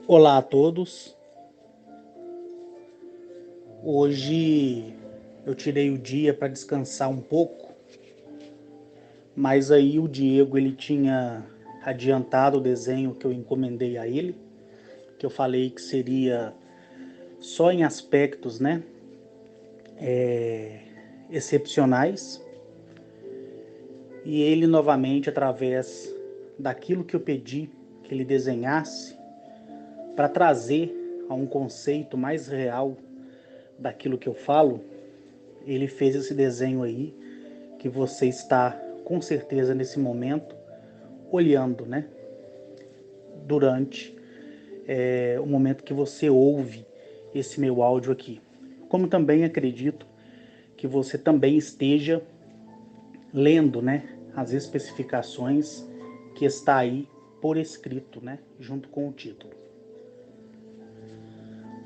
Olá a todos. Hoje eu tirei o dia para descansar um pouco, mas aí o Diego ele tinha adiantado o desenho que eu encomendei a ele, que eu falei que seria só em aspectos, né, excepcionais. E ele novamente, através daquilo que eu pedi que ele desenhasse, para trazer a um conceito mais real daquilo que eu falo, ele fez esse desenho aí que você está com certeza nesse momento olhando, né? Durante o momento que você ouve esse meu áudio aqui. Como também acredito que você também esteja lendo, né? As especificações que está aí por escrito, né? Junto com o título.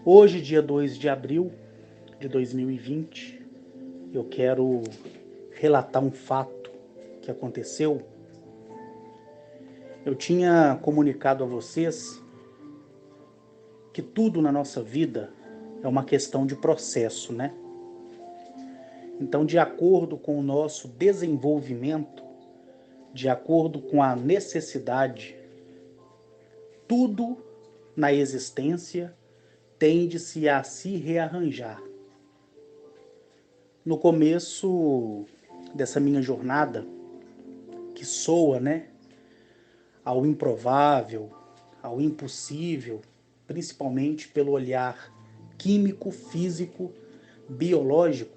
Hoje, dia 2 de abril de 2020, eu quero relatar um fato que aconteceu. Eu tinha comunicado a vocês que tudo na nossa vida é uma questão de processo, né? Então, de acordo com o nosso desenvolvimento, de acordo com a necessidade, tudo na existência tende-se a se rearranjar. No começo dessa minha jornada, que soa, né, ao improvável, ao impossível, principalmente pelo olhar químico, físico, biológico,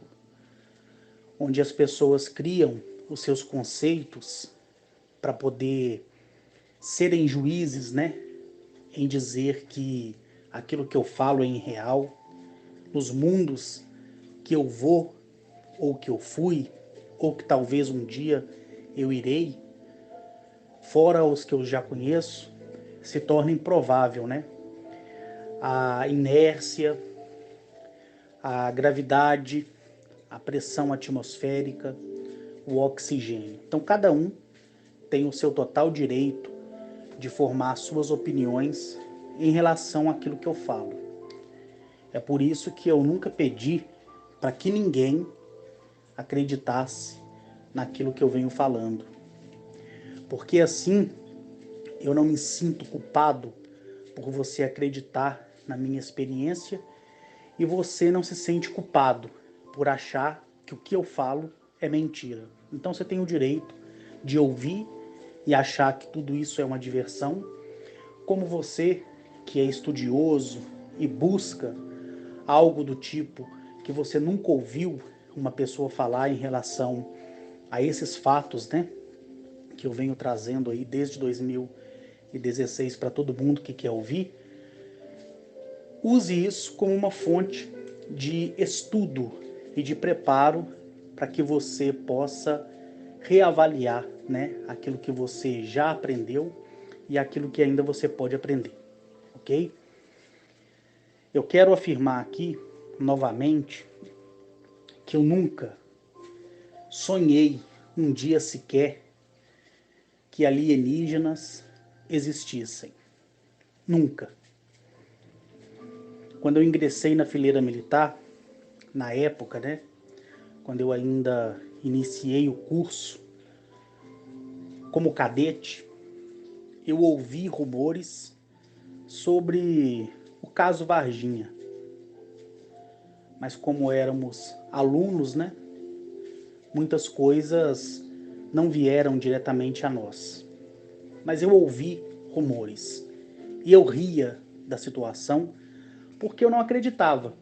onde as pessoas criam os seus conceitos para poder serem juízes, né, em dizer que aquilo que eu falo é irreal, nos mundos que eu vou, ou que eu fui, ou que talvez um dia eu irei, fora os que eu já conheço, se torna improvável, né? A inércia, a gravidade, a pressão atmosférica, o oxigênio. Então, cada um tem o seu total direito de formar suas opiniões em relação àquilo que eu falo. É por isso que eu nunca pedi para que ninguém acreditasse naquilo que eu venho falando. Porque assim eu não me sinto culpado por você acreditar na minha experiência e você não se sente culpado por achar que o que eu falo é mentira. Então você tem o direito de ouvir e achar que tudo isso é uma diversão, como você que é estudioso e busca algo do tipo que você nunca ouviu uma pessoa falar em relação a esses fatos, né, que eu venho trazendo aí desde 2016 para todo mundo que quer ouvir. Use isso como uma fonte de estudo e de preparo para que você possa reavaliar, né, aquilo que você já aprendeu e aquilo que ainda você pode aprender, ok? Eu quero afirmar aqui, novamente, que eu nunca sonhei um dia sequer que alienígenas existissem. Nunca. Quando eu ingressei na fileira militar, na época, né, quando eu ainda iniciei o curso como cadete, eu ouvi rumores sobre o caso Varginha. Mas como éramos alunos, né, muitas coisas não vieram diretamente a nós. Mas eu ouvi rumores e eu ria da situação porque eu não acreditava.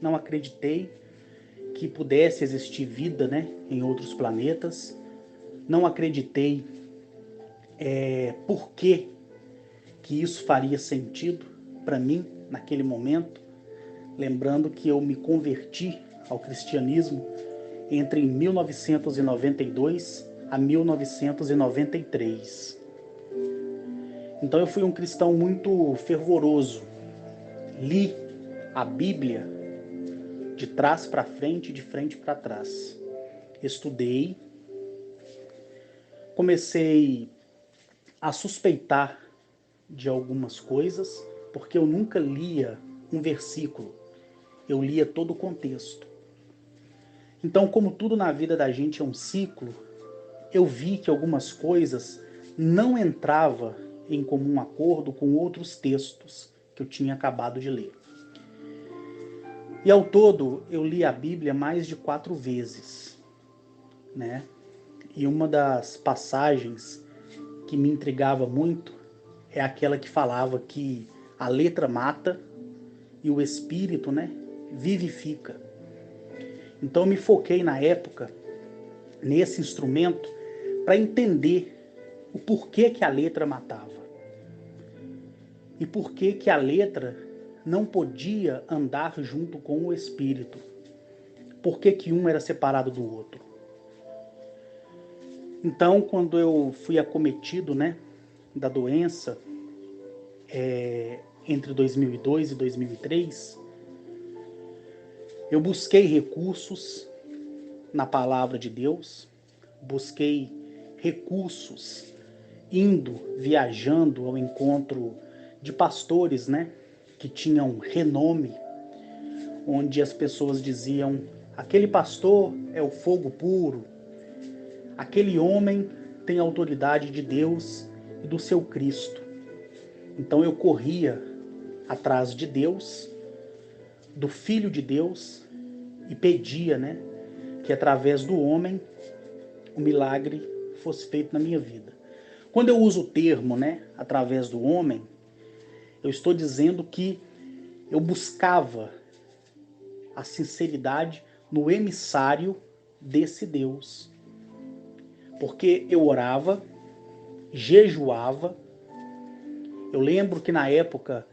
Não acreditei que pudesse existir vida, né, em outros planetas. Não acreditei por que isso faria sentido para mim naquele momento. Lembrando que eu me converti ao cristianismo entre 1992 a 1993. Então eu fui um cristão muito fervoroso. Li a Bíblia de trás para frente e de frente para trás. Estudei, comecei a suspeitar de algumas coisas, porque eu nunca lia um versículo, eu lia todo o contexto. Então, como tudo na vida da gente é um ciclo, eu vi que algumas coisas não entravam em comum acordo com outros textos que eu tinha acabado de ler. E ao todo, eu li a Bíblia mais de 4 vezes, né? E uma das passagens que me intrigava muito é aquela que falava que a letra mata e o espírito, né, vivifica. Então eu me foquei na época nesse instrumento para entender o porquê que a letra matava e porquê que a letra não podia andar junto com o espírito. Por que um era separado do outro? Então, quando eu fui acometido, né, da doença, entre 2002 e 2003, eu busquei recursos na palavra de Deus, busquei recursos indo, viajando ao encontro de pastores, né, que tinham renome, onde as pessoas diziam: aquele pastor é o fogo puro, aquele homem tem autoridade de Deus e do seu Cristo. Então eu corria atrás de Deus, do Filho de Deus, e pedia, né, que através do homem o milagre fosse feito na minha vida. Quando eu uso o termo, né, através do homem, eu estou dizendo que eu buscava a sinceridade no emissário desse Deus. Porque eu orava, jejuava. Eu lembro que na época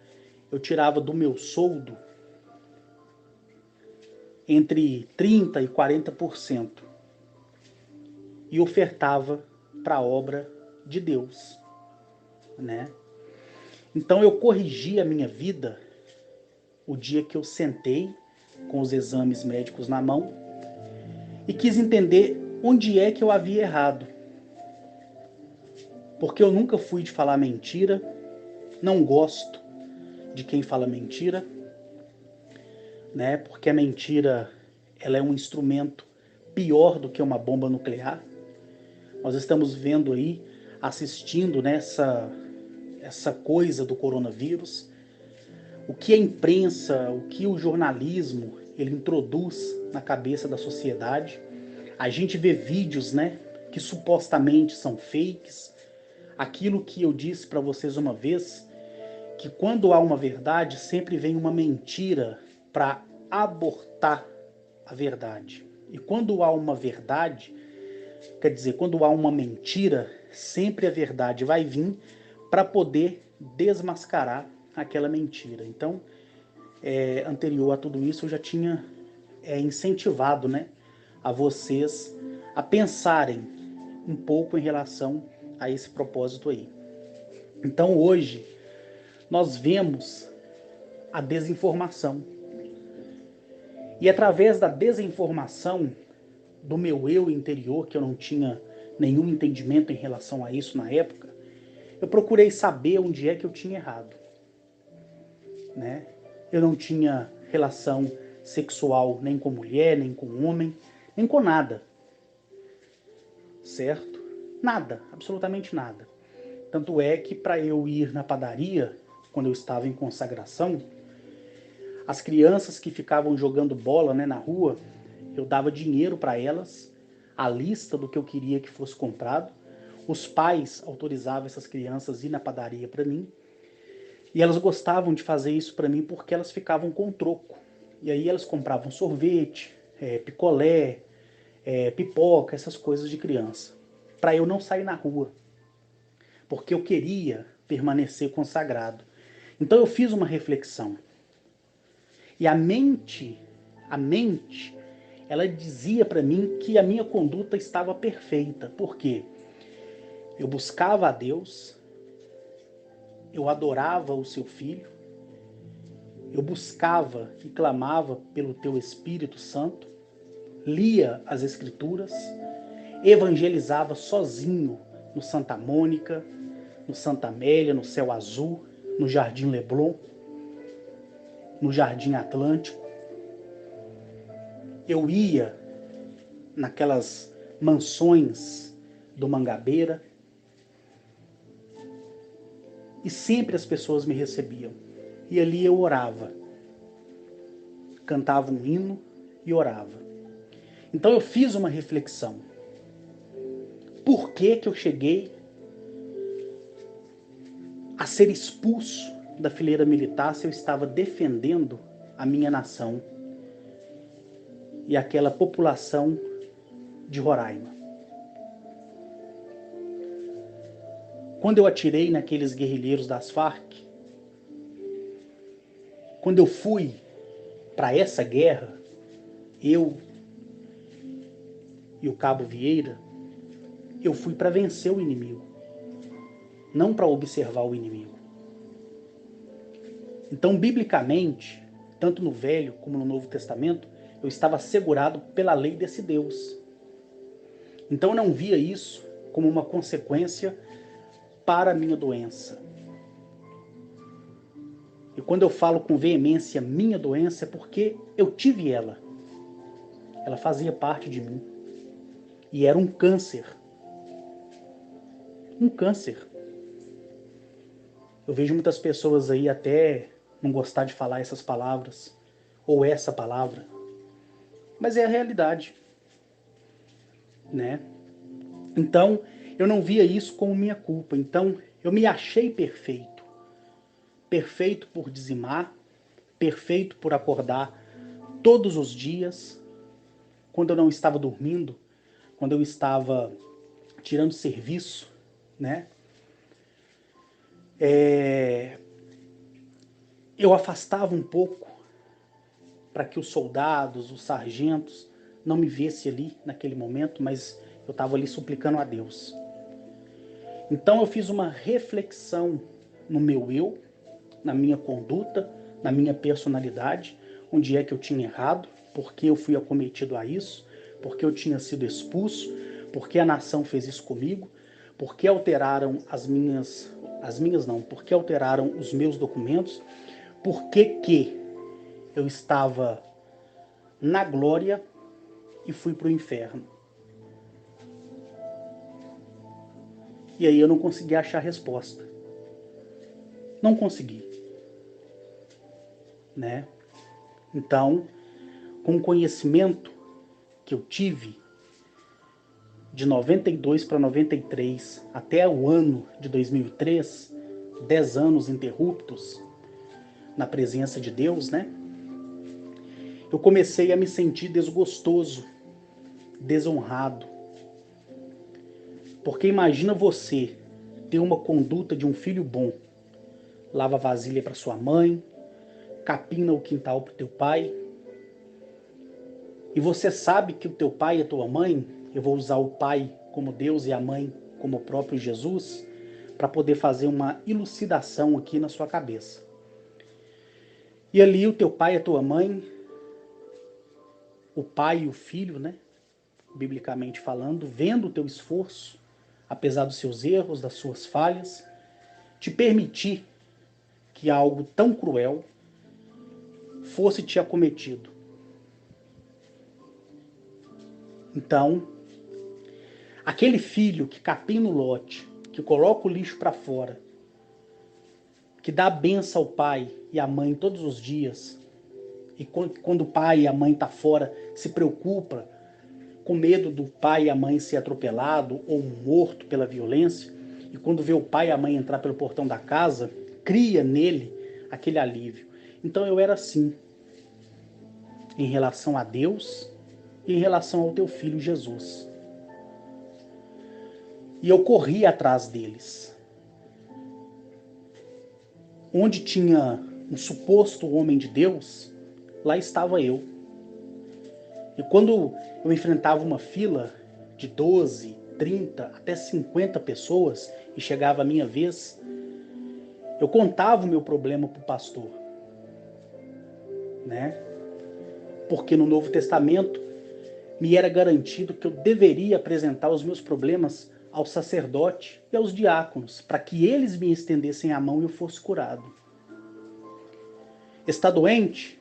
eu tirava do meu soldo entre 30% e 40% e ofertava para a obra de Deus, né? Então eu corrigi a minha vida o dia que eu sentei com os exames médicos na mão e quis entender onde é que eu havia errado. Porque eu nunca fui de falar mentira, não gosto de quem fala mentira, né? Porque a mentira, ela é um instrumento pior do que uma bomba nuclear. Nós estamos vendo aí, assistindo nessa essa coisa do coronavírus, o que a imprensa, o que o jornalismo, ele introduz na cabeça da sociedade. A gente vê vídeos, né, que supostamente são fakes. Aquilo que eu disse para vocês uma vez, que quando há uma verdade, sempre vem uma mentira para abortar a verdade. E quando há uma verdade, quer dizer, quando há uma mentira, sempre a verdade vai vir para poder desmascarar aquela mentira. Então, anterior a tudo isso, eu já tinha incentivado, né, a vocês a pensarem um pouco em relação a esse propósito aí. Então, hoje, nós vemos a desinformação. E através da desinformação do meu eu interior, que eu não tinha nenhum entendimento em relação a isso na época, eu procurei saber onde é que eu tinha errado, né? Eu não tinha relação sexual nem com mulher, nem com homem, nem com nada, certo? Nada, absolutamente nada. Tanto é que para eu ir na padaria, quando eu estava em consagração, as crianças que ficavam jogando bola, né, na rua, eu dava dinheiro para elas, a lista do que eu queria que fosse comprado. Os pais autorizavam essas crianças a ir na padaria para mim. E elas gostavam de fazer isso para mim porque elas ficavam com troco. E aí elas compravam sorvete, picolé, pipoca, essas coisas de criança. Para eu não sair na rua. Porque eu queria permanecer consagrado. Então eu fiz uma reflexão. E a mente, ela dizia para mim que a minha conduta estava perfeita. Por quê? Eu buscava a Deus, eu adorava o seu Filho, eu buscava e clamava pelo teu Espírito Santo, lia as Escrituras, evangelizava sozinho no Santa Mônica, no Santa Amélia, no Céu Azul, no Jardim Leblon, no Jardim Atlântico. Eu ia naquelas mansões do Mangabeira e sempre as pessoas me recebiam. E ali eu orava, cantava um hino e orava. Então eu fiz uma reflexão. Por que que eu cheguei a ser expulso da fileira militar se eu estava defendendo a minha nação e aquela população de Roraima? Quando eu atirei naqueles guerrilheiros das Farc, quando eu fui para essa guerra, eu e o Cabo Vieira, eu fui para vencer o inimigo, não para observar o inimigo. Então, biblicamente, tanto no Velho como no Novo Testamento, eu estava assegurado pela lei desse Deus. Então, eu não via isso como uma consequência para a minha doença. E quando eu falo com veemência minha doença, é porque eu tive ela. Ela fazia parte de mim. E era um câncer. Um câncer. Eu vejo muitas pessoas aí até não gostar de falar essas palavras, ou essa palavra. Mas é a realidade, né? Então, eu não via isso como minha culpa. Então, eu me achei perfeito. Perfeito por dizimar, perfeito por acordar todos os dias, quando eu não estava dormindo, quando eu estava tirando serviço, né? Eu afastava um pouco para que os soldados, os sargentos, não me vissem ali naquele momento, mas eu estava ali suplicando a Deus. Então eu fiz uma reflexão no meu eu, na minha conduta, na minha personalidade, onde é que eu tinha errado, por que eu fui acometido a isso, por que eu tinha sido expulso, por que a nação fez isso comigo, por que alteraram por que alteraram os meus documentos, por que eu estava na glória e fui para o inferno. E aí eu não consegui achar resposta. Não consegui. Né? Então, com o conhecimento que eu tive de 92 para 93 até o ano de 2003, 10 anos interruptos na presença de Deus, né? Eu comecei a me sentir desgostoso, desonrado. Porque imagina você ter uma conduta de um filho bom, lava vasilha para sua mãe, capina o quintal para o teu pai, e você sabe que o teu pai e a tua mãe, eu vou usar o pai como Deus e a mãe como o próprio Jesus, para poder fazer uma elucidação aqui na sua cabeça. E ali o teu pai e a tua mãe, o pai e o filho, né, biblicamente falando, vendo o teu esforço, apesar dos seus erros, das suas falhas, te permitir que algo tão cruel fosse te acometido. Então, aquele filho que capina no lote, que coloca o lixo para fora, que dá a benção ao pai e à mãe todos os dias, e quando o pai e a mãe estão fora, se preocupa com medo do pai e a mãe ser atropelado ou morto pela violência, e quando vê o pai e a mãe entrar pelo portão da casa, cria nele aquele alívio. Então eu era assim, em relação a Deus e em relação ao teu filho Jesus. E eu corri atrás deles. Onde tinha um suposto homem de Deus, lá estava eu. E quando eu enfrentava uma fila de 12, 30, até 50 pessoas e chegava a minha vez, eu contava o meu problema para o pastor. Né? Porque no Novo Testamento me era garantido que eu deveria apresentar os meus problemas ao sacerdote e aos diáconos, para que eles me estendessem a mão e eu fosse curado. Está doente?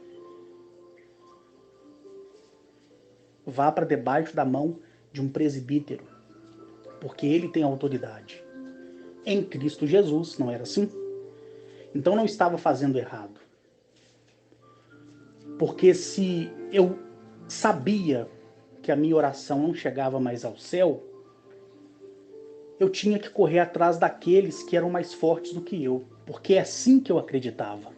Vá para debaixo da mão de um presbítero, porque ele tem autoridade. Em Cristo Jesus, não era assim? Então não estava fazendo errado. Porque se eu sabia que a minha oração não chegava mais ao céu, eu tinha que correr atrás daqueles que eram mais fortes do que eu, porque é assim que eu acreditava.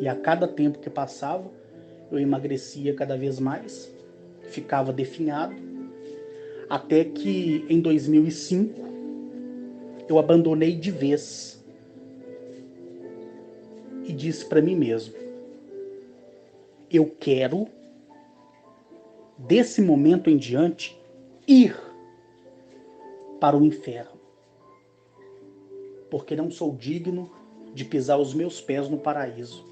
E a cada tempo que passava, eu emagrecia cada vez mais, ficava definhado, até que em 2005 eu abandonei de vez e disse para mim mesmo: eu quero, desse momento em diante, ir para o inferno, porque não sou digno de pisar os meus pés no paraíso.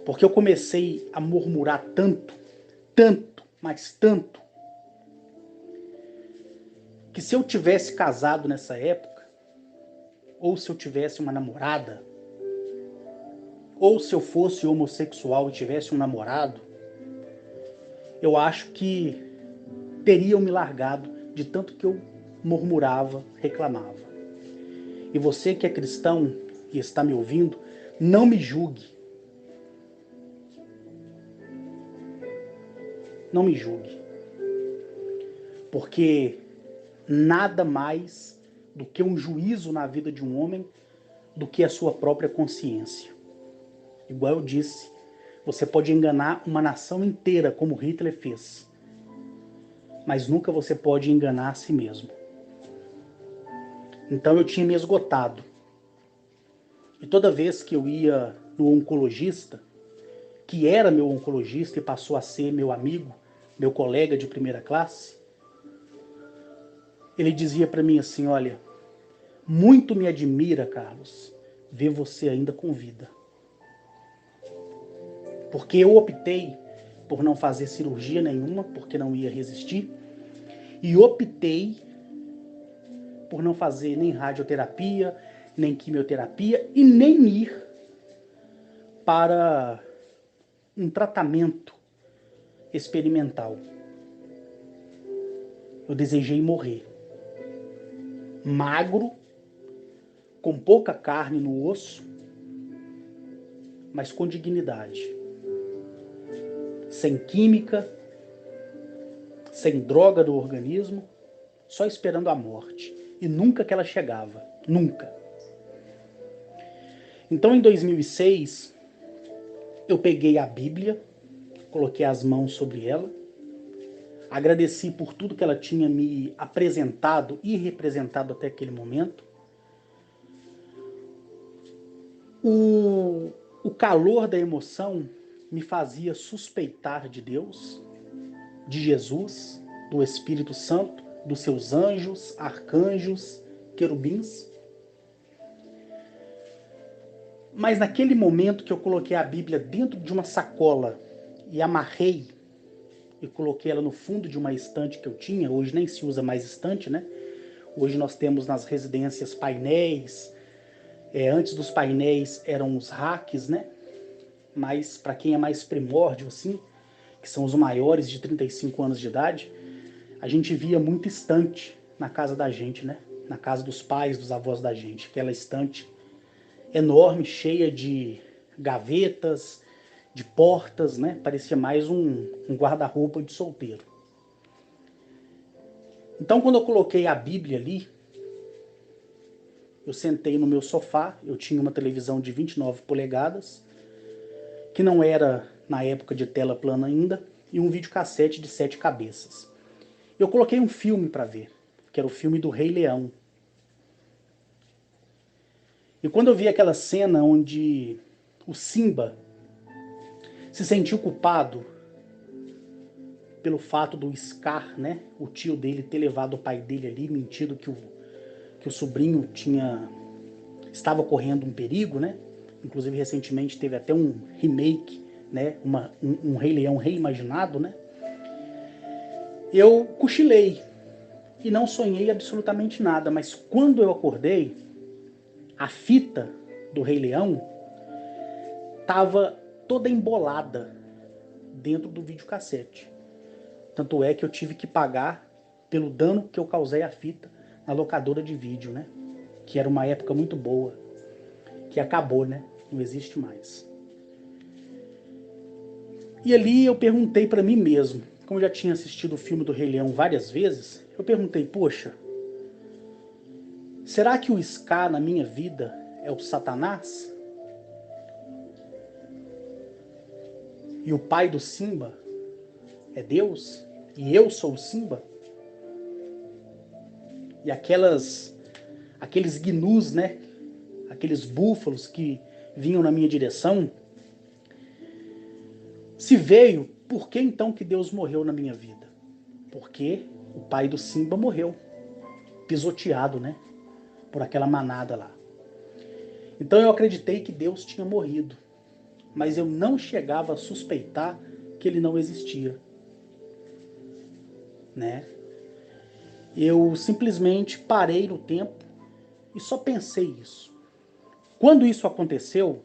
Porque eu comecei a murmurar tanto, mas tanto, que se eu tivesse casado nessa época, ou se eu tivesse uma namorada, ou se eu fosse homossexual e tivesse um namorado, eu acho que teriam me largado de tanto que eu murmurava, reclamava. E você que é cristão e está me ouvindo, não me julgue. Não me julgue. Porque nada mais do que um juízo na vida de um homem do que a sua própria consciência. Igual eu disse, você pode enganar uma nação inteira, como Hitler fez, mas nunca você pode enganar a si mesmo. Então eu tinha me esgotado. E toda vez que eu ia no oncologista, que era meu oncologista e passou a ser meu amigo, meu colega de primeira classe, ele dizia para mim assim: olha, muito me admira, Carlos, ver você ainda com vida. Porque eu optei por não fazer cirurgia nenhuma, porque não ia resistir, e optei por não fazer nem radioterapia, nem quimioterapia e nem ir para um tratamento experimental. Eu desejei morrer. Magro, com pouca carne no osso, mas com dignidade. Sem química, sem droga do organismo, só esperando a morte. E nunca que ela chegava. Nunca. Então, em 2006, eu peguei a Bíblia, coloquei as mãos sobre ela, agradeci por tudo que ela tinha me apresentado e representado até aquele momento. O calor da emoção me fazia suspeitar de Deus, de Jesus, do Espírito Santo, dos seus anjos, arcanjos, querubins. Mas naquele momento que eu coloquei a Bíblia dentro de uma sacola e amarrei e coloquei ela no fundo de uma estante que eu tinha, hoje nem se usa mais estante, né? Hoje nós temos nas residências painéis, antes dos painéis eram os racks, né? Mas para quem é mais primórdio, assim, que são os maiores de 35 anos de idade, a gente via muito estante na casa da gente, né? Na casa dos pais, dos avós da gente. Aquela estante enorme, cheia de gavetas, de portas, né? Parecia mais um guarda-roupa de solteiro. Então, quando eu coloquei a Bíblia ali, eu sentei no meu sofá, eu tinha uma televisão de 29 polegadas, que não era na época de tela plana ainda, e um videocassete de 7 cabeças. Eu coloquei um filme para ver, que era o filme do Rei Leão. E quando eu vi aquela cena onde o Simba se sentiu culpado pelo fato do Scar, né, o tio dele, ter levado o pai dele ali, mentindo que o sobrinho estava correndo um perigo, né? Inclusive recentemente teve até um remake, né, um Rei Leão reimaginado, né? Eu cochilei e não sonhei absolutamente nada, mas quando eu acordei, a fita do Rei Leão estava toda embolada dentro do videocassete. Tanto é que eu tive que pagar pelo dano que eu causei à fita na locadora de vídeo, né? Que era uma época muito boa, que acabou, né? Não existe mais. E ali eu perguntei para mim mesmo, como eu já tinha assistido o filme do Rei Leão várias vezes, eu perguntei, poxa, será que o Scar na minha vida é o Satanás? E o pai do Simba é Deus? E eu sou o Simba? E aqueles gnus, né? Aqueles búfalos que vinham na minha direção. Se veio, por que então que Deus morreu na minha vida? Porque o pai do Simba morreu, pisoteado, né? Por aquela manada lá. Então eu acreditei que Deus tinha morrido, mas eu não chegava a suspeitar que ele não existia, né? Eu simplesmente parei no tempo e só pensei isso. Quando isso aconteceu,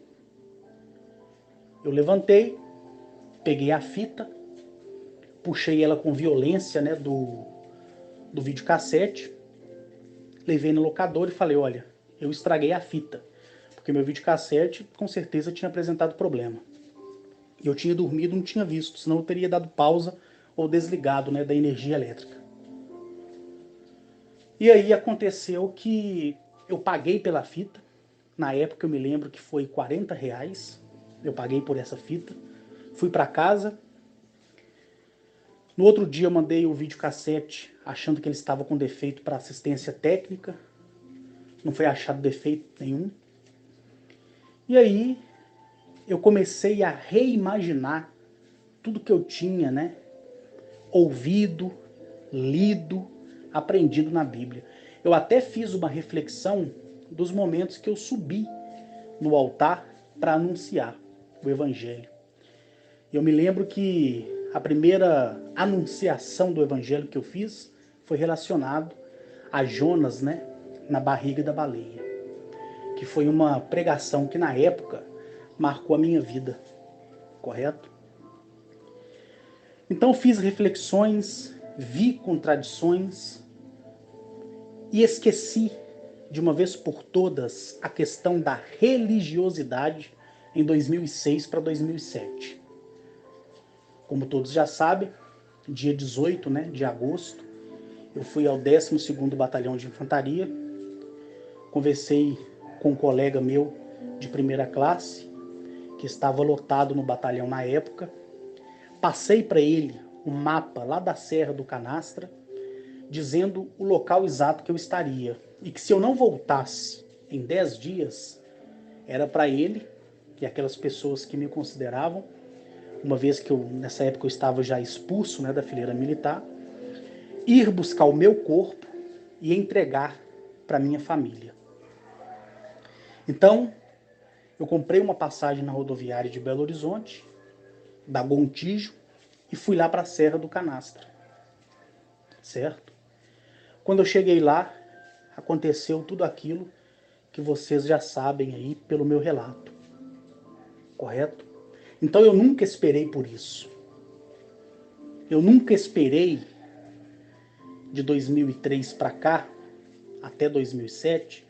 eu levantei, peguei a fita, puxei ela com violência, né, do videocassete, levei no locador e falei, olha, eu estraguei a fita, porque meu videocassete com certeza tinha apresentado problema. E eu tinha dormido, não tinha visto, senão eu teria dado pausa ou desligado, né, da energia elétrica. E aí aconteceu que eu paguei pela fita. Na época eu me lembro que foi R$ 40. Eu paguei por essa fita. Fui para casa. No outro dia eu mandei o videocassete achando que ele estava com defeito para assistência técnica. Não foi achado defeito nenhum. E aí eu comecei a reimaginar tudo que eu tinha, né, ouvido, lido, aprendido na Bíblia. Eu até fiz uma reflexão dos momentos que eu subi no altar para anunciar o Evangelho. Eu me lembro que a primeira anunciação do Evangelho que eu fiz foi relacionado a Jonas, né, na barriga da baleia, que foi uma pregação que na época marcou a minha vida, correto? Então fiz reflexões, vi contradições e esqueci de uma vez por todas a questão da religiosidade em 2006 para 2007. Como todos já sabem, dia 18, né, de agosto, eu fui ao 12º Batalhão de Infantaria, conversei com um colega meu de primeira classe, que estava lotado no batalhão na época, passei para ele um mapa lá da Serra do Canastra, dizendo o local exato que eu estaria, e que se eu não voltasse em 10 dias, era para ele e aquelas pessoas que me consideravam, uma vez que nessa época eu estava já expulso, né, da fileira militar, ir buscar o meu corpo e entregar para minha família. Então, eu comprei uma passagem na rodoviária de Belo Horizonte, da Gontijo, e fui lá para a Serra do Canastra, certo? Quando eu cheguei lá, aconteceu tudo aquilo que vocês já sabem aí pelo meu relato, correto? Então eu nunca esperei por isso. Eu nunca esperei de 2003 para cá, até 2007,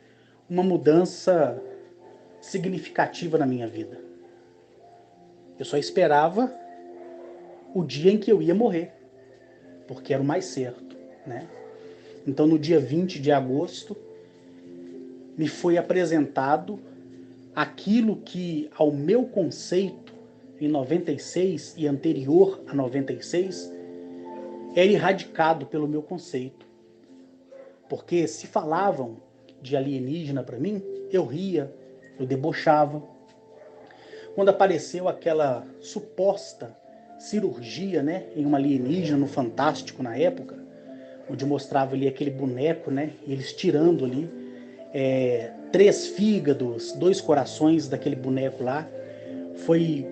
uma mudança significativa na minha vida. Eu só esperava o dia em que eu ia morrer, porque era o mais certo, né? Então no dia 20 de agosto, me foi apresentado aquilo que, ao meu conceito, em 96 e anterior a 96, era erradicado pelo meu conceito. Porque se falavam de alienígena para mim, eu ria, eu debochava. Quando apareceu aquela suposta cirurgia, né, em uma alienígena no Fantástico na época, onde mostrava ali aquele boneco, né, e eles tirando ali 3 fígados, 2 corações daquele boneco lá, foi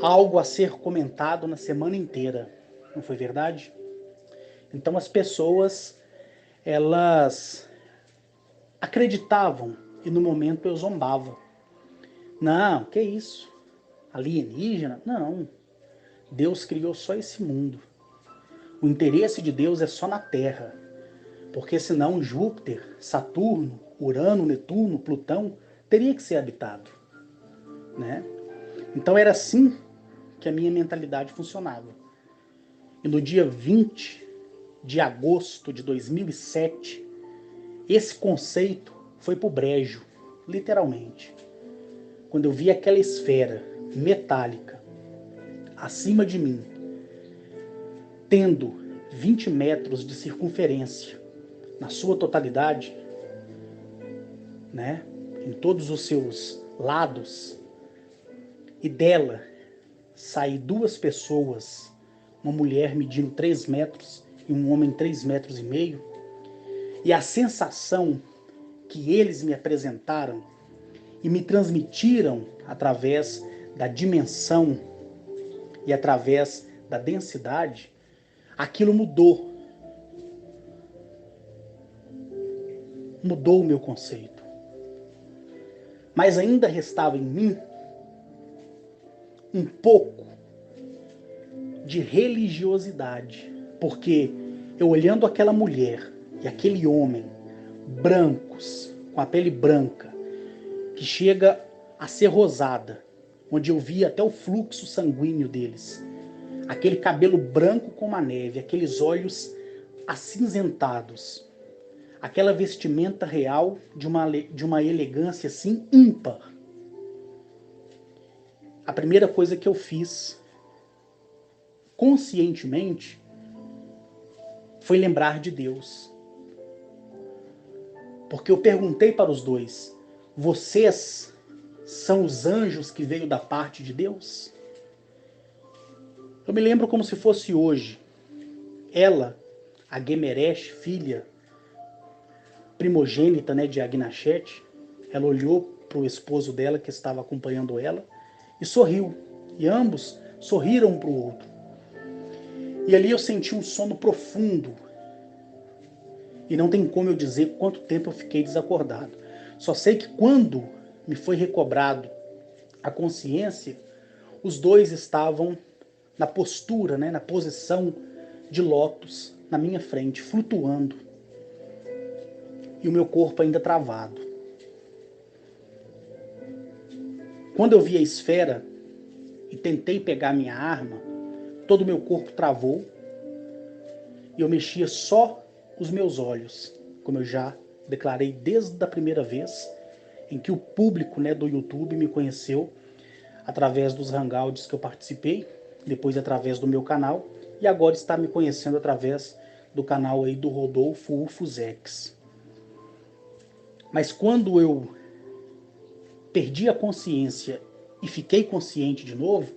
algo a ser comentado na semana inteira, não foi verdade? Então as pessoas, elas acreditavam e no momento eu zombava. Não, que isso? Alienígena? Não. Deus criou só esse mundo. O interesse de Deus é só na Terra. Porque senão Júpiter, Saturno, Urano, Netuno, Plutão teria que ser habitado, né? Então era assim que a minha mentalidade funcionava. E no dia 20 de agosto de 2007, esse conceito foi pro brejo, literalmente. Quando eu vi aquela esfera metálica acima de mim, tendo 20 metros de circunferência na sua totalidade, né, em todos os seus lados, e dela sair duas pessoas, uma mulher medindo 3 metros e um homem 3 metros e meio, e a sensação que eles me apresentaram e me transmitiram através da dimensão e através da densidade, aquilo mudou. Mudou o meu conceito. Mas ainda restava em mim um pouco de religiosidade, porque eu olhando aquela mulher e aquele homem brancos, com a pele branca, que chega a ser rosada, onde eu via até o fluxo sanguíneo deles, aquele cabelo branco como a neve, aqueles olhos acinzentados, aquela vestimenta real de uma elegância assim ímpar. A primeira coisa que eu fiz conscientemente foi lembrar de Deus. Porque eu perguntei para os dois: vocês são os anjos que veio da parte de Deus? Eu me lembro como se fosse hoje. Ela, a Gemeresh, filha primogênita, né, de Agnachete, ela olhou para o esposo dela que estava acompanhando ela e sorriu. E ambos sorriram um para o outro. E ali eu senti um sono profundo. E não tem como eu dizer quanto tempo eu fiquei desacordado. Só sei que quando me foi recobrado a consciência, os dois estavam na postura, né, na posição de lótus na minha frente, flutuando. E o meu corpo ainda travado. Quando eu vi a esfera e tentei pegar minha arma, todo o meu corpo travou e eu mexia só os meus olhos, como eu já declarei desde a primeira vez em que o público, né, do YouTube me conheceu através dos hangouts que eu participei, depois através do meu canal, e agora está me conhecendo através do canal aí do Rodolfo Ufuzex. Mas quando eu perdi a consciência e fiquei consciente de novo,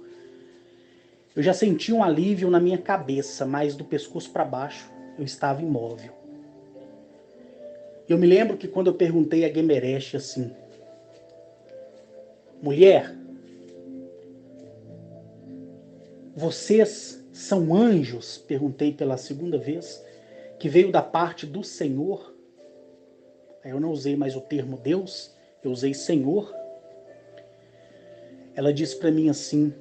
eu já senti um alívio na minha cabeça, mas do pescoço para baixo eu estava imóvel. Eu me lembro que quando eu perguntei a Gemeresh assim: mulher, vocês são anjos? Perguntei pela segunda vez, que veio da parte do Senhor. Aí eu não usei mais o termo Deus, eu usei Senhor. Ela disse para mim assim,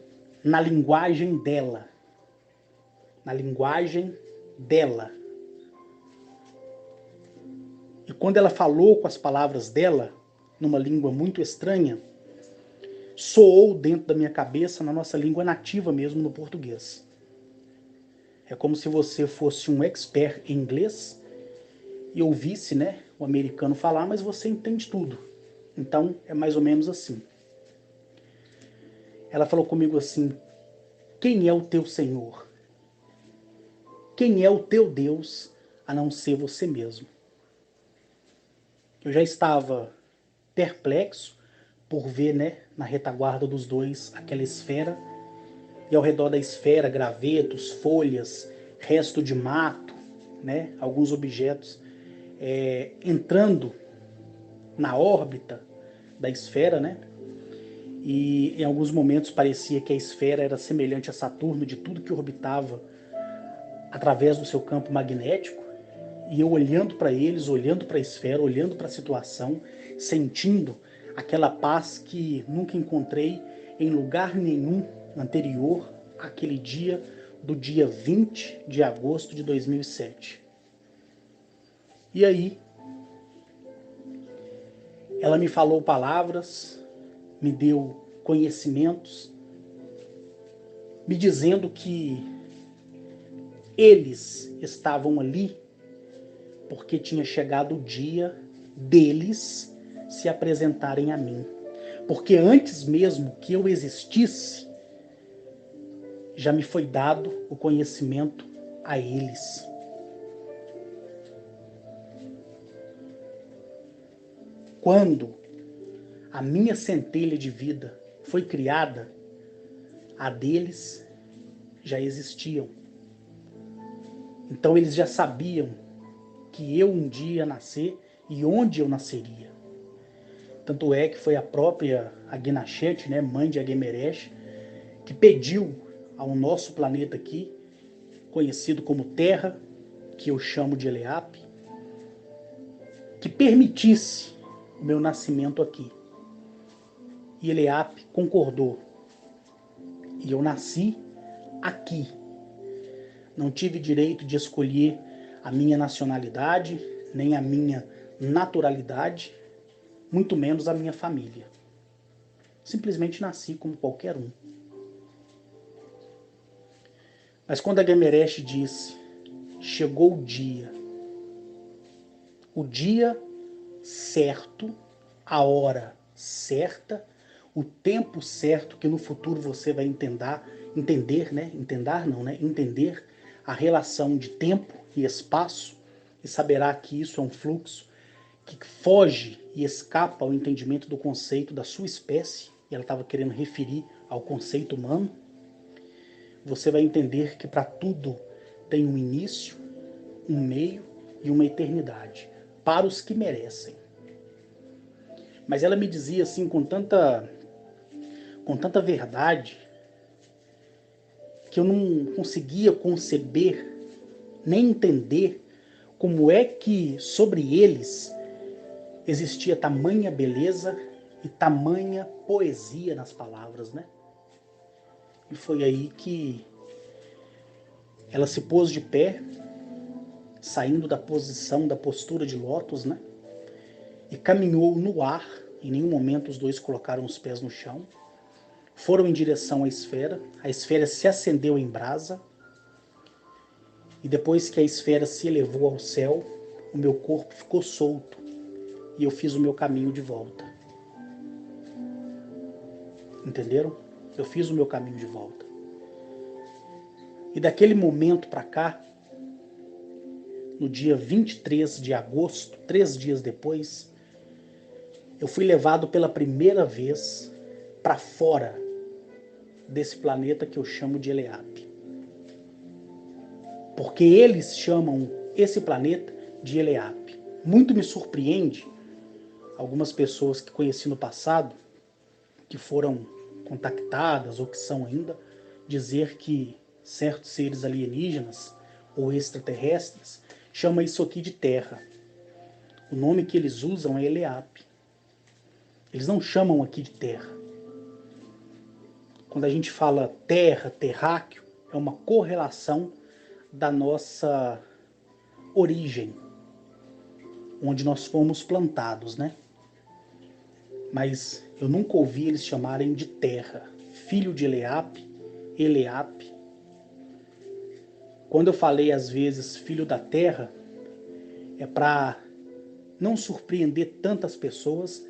na linguagem dela. Na linguagem dela. E quando ela falou com as palavras dela, numa língua muito estranha, soou dentro da minha cabeça na nossa língua nativa mesmo, no português. É como se você fosse um expert em inglês e ouvisse, né, o americano falar, mas você entende tudo. Então é mais ou menos assim. Ela falou comigo assim: quem é o teu Senhor? Quem é o teu Deus a não ser você mesmo? Eu já estava perplexo por ver, né, na retaguarda dos dois aquela esfera, e ao redor da esfera gravetos, folhas, resto de mato, né, alguns objetos entrando na órbita da esfera, né? E em alguns momentos parecia que a esfera era semelhante a Saturno, de tudo que orbitava através do seu campo magnético, e eu olhando para eles, olhando para a esfera, olhando para a situação, sentindo aquela paz que nunca encontrei em lugar nenhum anterior àquele dia do dia 20 de agosto de 2007. E aí, ela me falou palavras, me deu conhecimentos, me dizendo que eles estavam ali porque tinha chegado o dia deles se apresentarem a mim. Porque antes mesmo que eu existisse, já me foi dado o conhecimento a eles. Quando a minha centelha de vida foi criada, a deles já existiam. Então eles já sabiam que eu um dia ia nascer e onde eu nasceria. Tanto é que foi a própria Agnachete, né, mãe de Aguemeresh, que pediu ao nosso planeta aqui, conhecido como Terra, que eu chamo de Eleap, que permitisse o meu nascimento aqui. E Eleap concordou. E eu nasci aqui. Não tive direito de escolher a minha nacionalidade, nem a minha naturalidade, muito menos a minha família. Simplesmente nasci como qualquer um. Mas quando a Gemeresh disse, chegou o dia certo, a hora certa, o tempo certo que no futuro você vai entender a relação de tempo e espaço e saberá que isso é um fluxo que foge e escapa ao entendimento do conceito da sua espécie, e ela estava querendo referir ao conceito humano. Você vai entender que para tudo tem um início, um meio e uma eternidade, para os que merecem. Mas ela me dizia assim com tanta verdade, que eu não conseguia conceber, nem entender como é que sobre eles existia tamanha beleza e tamanha poesia nas palavras, né? E foi aí que ela se pôs de pé, saindo da postura de lótus, né? E caminhou no ar. Em nenhum momento os dois colocaram os pés no chão. Foram em direção à esfera. A esfera se acendeu em brasa. E depois que a esfera se elevou ao céu, o meu corpo ficou solto. E eu fiz o meu caminho de volta. Entenderam? Eu fiz o meu caminho de volta. E daquele momento para cá, no dia 23 de agosto, 3 dias depois, eu fui levado pela primeira vez para fora desse planeta que eu chamo de Eleap. Porque eles chamam esse planeta de Eleap. Muito me surpreende algumas pessoas que conheci no passado, que foram contactadas ou que são ainda, dizer que certos seres alienígenas ou extraterrestres chamam isso aqui de Terra. O nome que eles usam é Eleap. Eles não chamam aqui de Terra. Quando a gente fala terra, terráqueo, é uma correlação da nossa origem, onde nós fomos plantados, né? Mas eu nunca ouvi eles chamarem de terra. Filho de Eleap, Eleap. Quando eu falei às vezes filho da terra, é para não surpreender tantas pessoas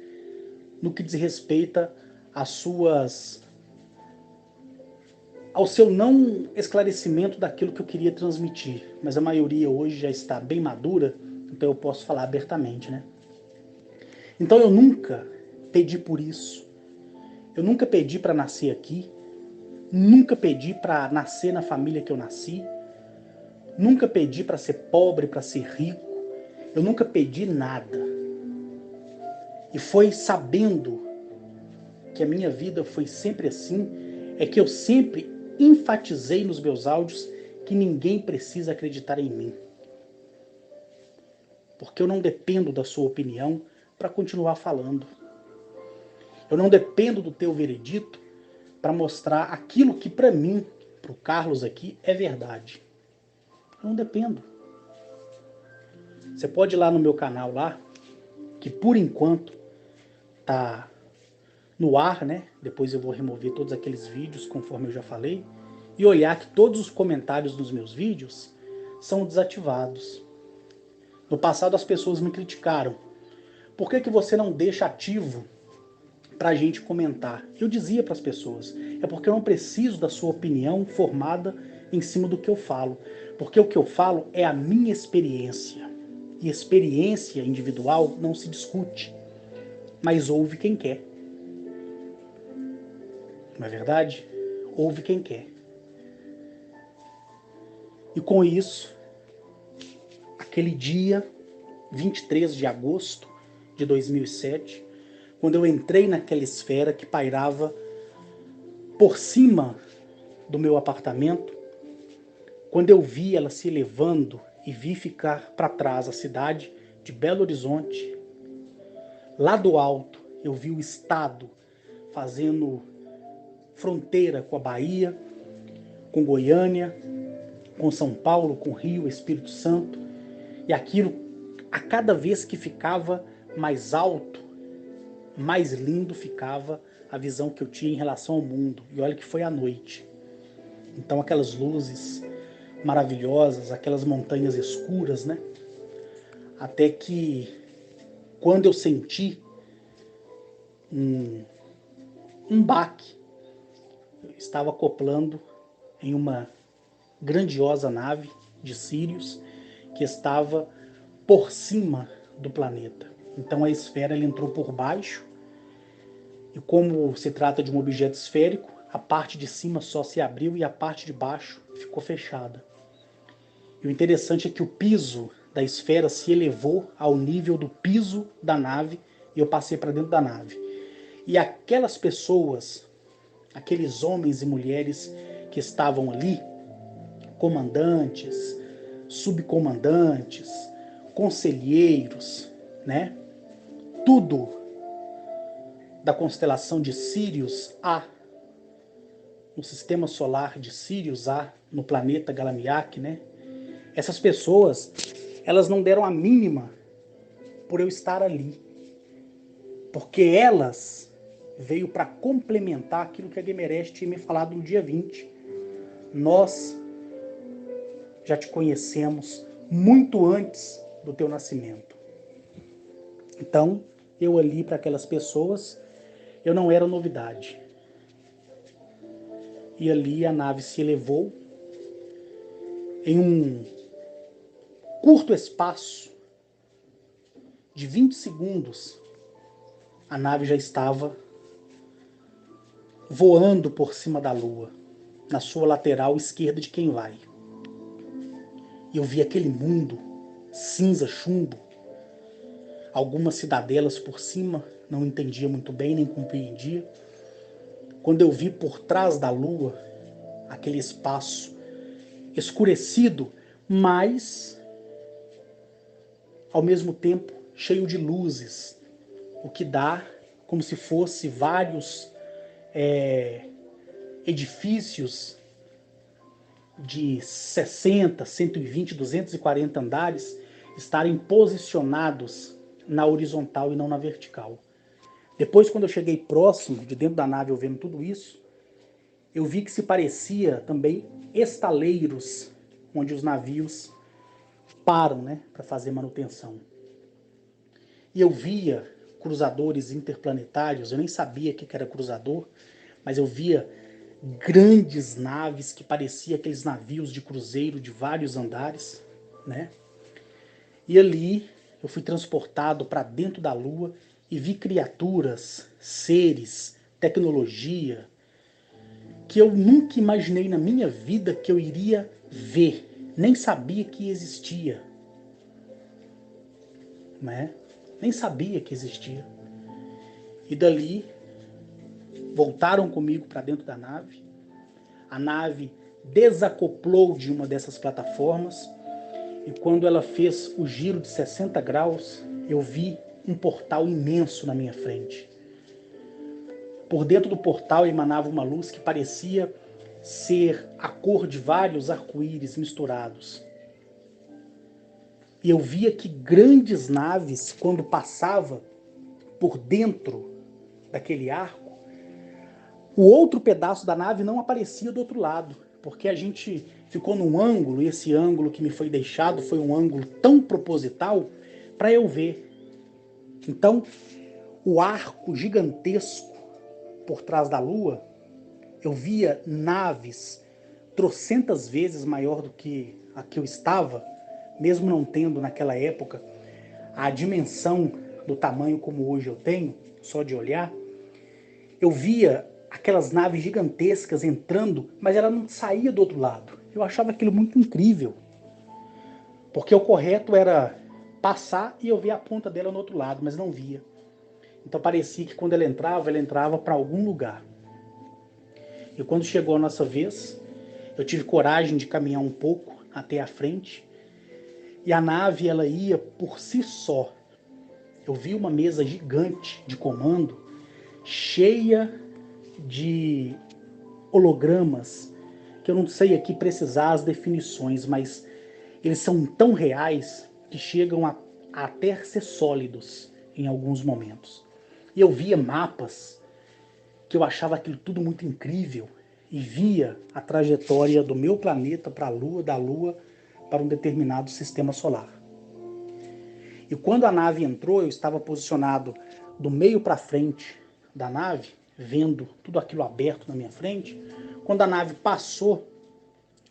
no que diz respeito ao seu não esclarecimento daquilo que eu queria transmitir. Mas a maioria hoje já está bem madura, então eu posso falar abertamente, né? Então eu nunca pedi por isso. Eu nunca pedi para nascer aqui. Nunca pedi para nascer na família que eu nasci. Nunca pedi para ser pobre, para ser rico. Eu nunca pedi nada. E foi sabendo que a minha vida foi sempre assim, é que eu sempre enfatizei nos meus áudios que ninguém precisa acreditar em mim. Porque eu não dependo da sua opinião para continuar falando. Eu não dependo do teu veredito para mostrar aquilo que para mim, para o Carlos aqui, é verdade. Eu não dependo. Você pode ir lá no meu canal lá, que por enquanto tá no ar, né? Depois eu vou remover todos aqueles vídeos, conforme eu já falei, e olhar que todos os comentários dos meus vídeos são desativados. No passado as pessoas me criticaram. Por que você não deixa ativo para a gente comentar? Eu dizia para as pessoas, é porque eu não preciso da sua opinião formada em cima do que eu falo. Porque o que eu falo é a minha experiência. E experiência individual não se discute, mas ouve quem quer. Não é verdade? Ouve quem quer. E com isso, aquele dia, 23 de agosto de 2007, quando eu entrei naquela esfera que pairava por cima do meu apartamento, quando eu vi ela se elevando e vi ficar para trás a cidade de Belo Horizonte, lá do alto eu vi o estado fazendo fronteira com a Bahia, com Goiânia, com São Paulo, com Rio, Espírito Santo, e aquilo, a cada vez que ficava mais alto, mais lindo ficava a visão que eu tinha em relação ao mundo. E olha que foi à noite. Então aquelas luzes maravilhosas, aquelas montanhas escuras, né? Até que quando eu senti um baque, eu estava acoplando em uma grandiosa nave de Sírios que estava por cima do planeta. Então a esfera ela entrou por baixo e como se trata de um objeto esférico, a parte de cima só se abriu e a parte de baixo ficou fechada. E o interessante é que o piso da esfera se elevou ao nível do piso da nave e eu passei para dentro da nave. E aquelas pessoas, aqueles homens e mulheres que estavam ali, comandantes, subcomandantes, conselheiros, né? Tudo da constelação de Sirius A, no sistema solar de Sirius A, no planeta Galamiak, né? Essas pessoas, elas não deram a mínima por eu estar ali. Porque elas veio para complementar aquilo que a Guimarães tinha me falado no dia 20. Nós já te conhecemos muito antes do teu nascimento. Então, eu ali para aquelas pessoas, eu não era novidade. E ali a nave se elevou em um curto espaço de 20 segundos. A nave já estava voando por cima da Lua, na sua lateral esquerda de quem vai. E eu vi aquele mundo cinza chumbo, algumas cidadelas por cima, não entendia muito bem, nem compreendia. Quando eu vi por trás da Lua, aquele espaço escurecido, mas ao mesmo tempo cheio de luzes, o que dá como se fosse vários edifícios de 60, 120, 240 andares estarem posicionados na horizontal e não na vertical. Depois, quando eu cheguei próximo, de dentro da nave, eu vendo tudo isso, eu vi que se parecia também estaleiros, onde os navios param, né, para fazer manutenção. E eu via cruzadores interplanetários, eu nem sabia o que era cruzador, mas eu via grandes naves que pareciam aqueles navios de cruzeiro de vários andares, né? E ali eu fui transportado para dentro da Lua e vi criaturas, seres, tecnologia, que eu nunca imaginei na minha vida que eu iria ver, nem sabia que existia, né? Nem sabia que existia. E dali voltaram comigo para dentro da nave. A nave desacoplou de uma dessas plataformas e quando ela fez o giro de 60 graus, eu vi um portal imenso na minha frente. Por dentro do portal emanava uma luz que parecia ser a cor de vários arco-íris misturados. E eu via que grandes naves, quando passava por dentro daquele arco, o outro pedaço da nave não aparecia do outro lado, porque a gente ficou num ângulo, e esse ângulo que me foi deixado foi um ângulo tão proposital para eu ver. Então, o arco gigantesco por trás da Lua, eu via naves trocentas vezes maior do que a que eu estava, mesmo não tendo naquela época a dimensão do tamanho como hoje eu tenho, só de olhar. Eu via aquelas naves gigantescas entrando, mas ela não saía do outro lado. Eu achava aquilo muito incrível, porque o correto era passar e eu ver a ponta dela no outro lado, mas não via. Então parecia que quando ela entrava para algum lugar. E quando chegou a nossa vez, eu tive coragem de caminhar um pouco até a frente, e a nave ela ia por si só. Eu vi uma mesa gigante de comando, cheia de hologramas, que eu não sei aqui precisar as definições, mas eles são tão reais que chegam a até ser sólidos em alguns momentos. E eu via mapas que eu achava aquilo tudo muito incrível e via a trajetória do meu planeta para a Lua, da Lua para um determinado sistema solar. E quando a nave entrou, eu estava posicionado do meio para frente da nave, vendo tudo aquilo aberto na minha frente. Quando a nave passou,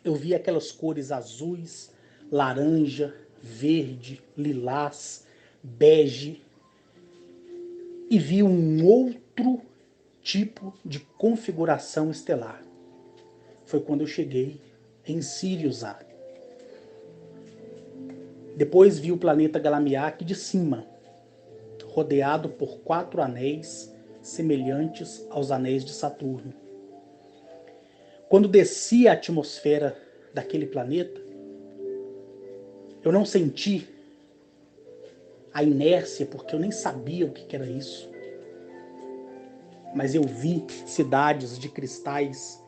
eu vi aquelas cores azuis, laranja, verde, lilás, bege, e vi um outro tipo de configuração estelar. Foi quando eu cheguei em Sirius A. Depois vi o planeta Galamiak de cima, rodeado por 4 anéis semelhantes aos anéis de Saturno. Quando desci a atmosfera daquele planeta, eu não senti a inércia, porque eu nem sabia o que era isso. Mas eu vi cidades de cristais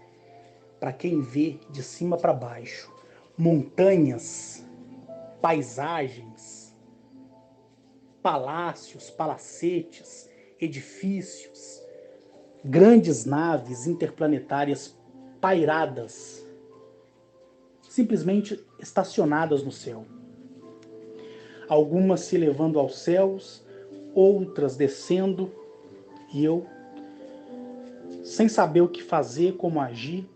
para quem vê de cima para baixo, montanhas, paisagens, palácios, palacetes, edifícios, grandes naves interplanetárias pairadas, simplesmente estacionadas no céu. Algumas se elevando aos céus, outras descendo, e eu, sem saber o que fazer, como agir,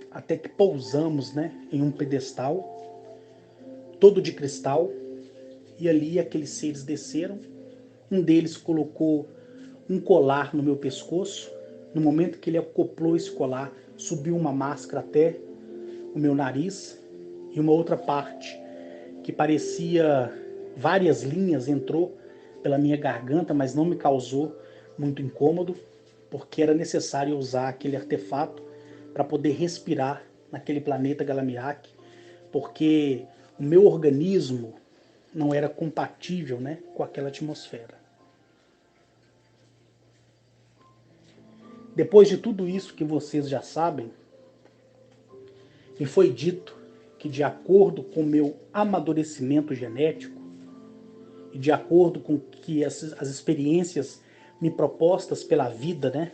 até que pousamos, em um pedestal, todo de cristal, e ali aqueles seres desceram. Um deles colocou um colar no meu pescoço. No momento que ele acoplou esse colar, subiu uma máscara até o meu nariz, e uma outra parte que parecia várias linhas entrou pela minha garganta, mas não me causou muito incômodo, porque era necessário usar aquele artefato para poder respirar naquele planeta Galamiak, porque o meu organismo não era compatível, com aquela atmosfera. Depois de tudo isso que vocês já sabem, me foi dito que, de acordo com o meu amadurecimento genético e de acordo com que as experiências me propostas pela vida,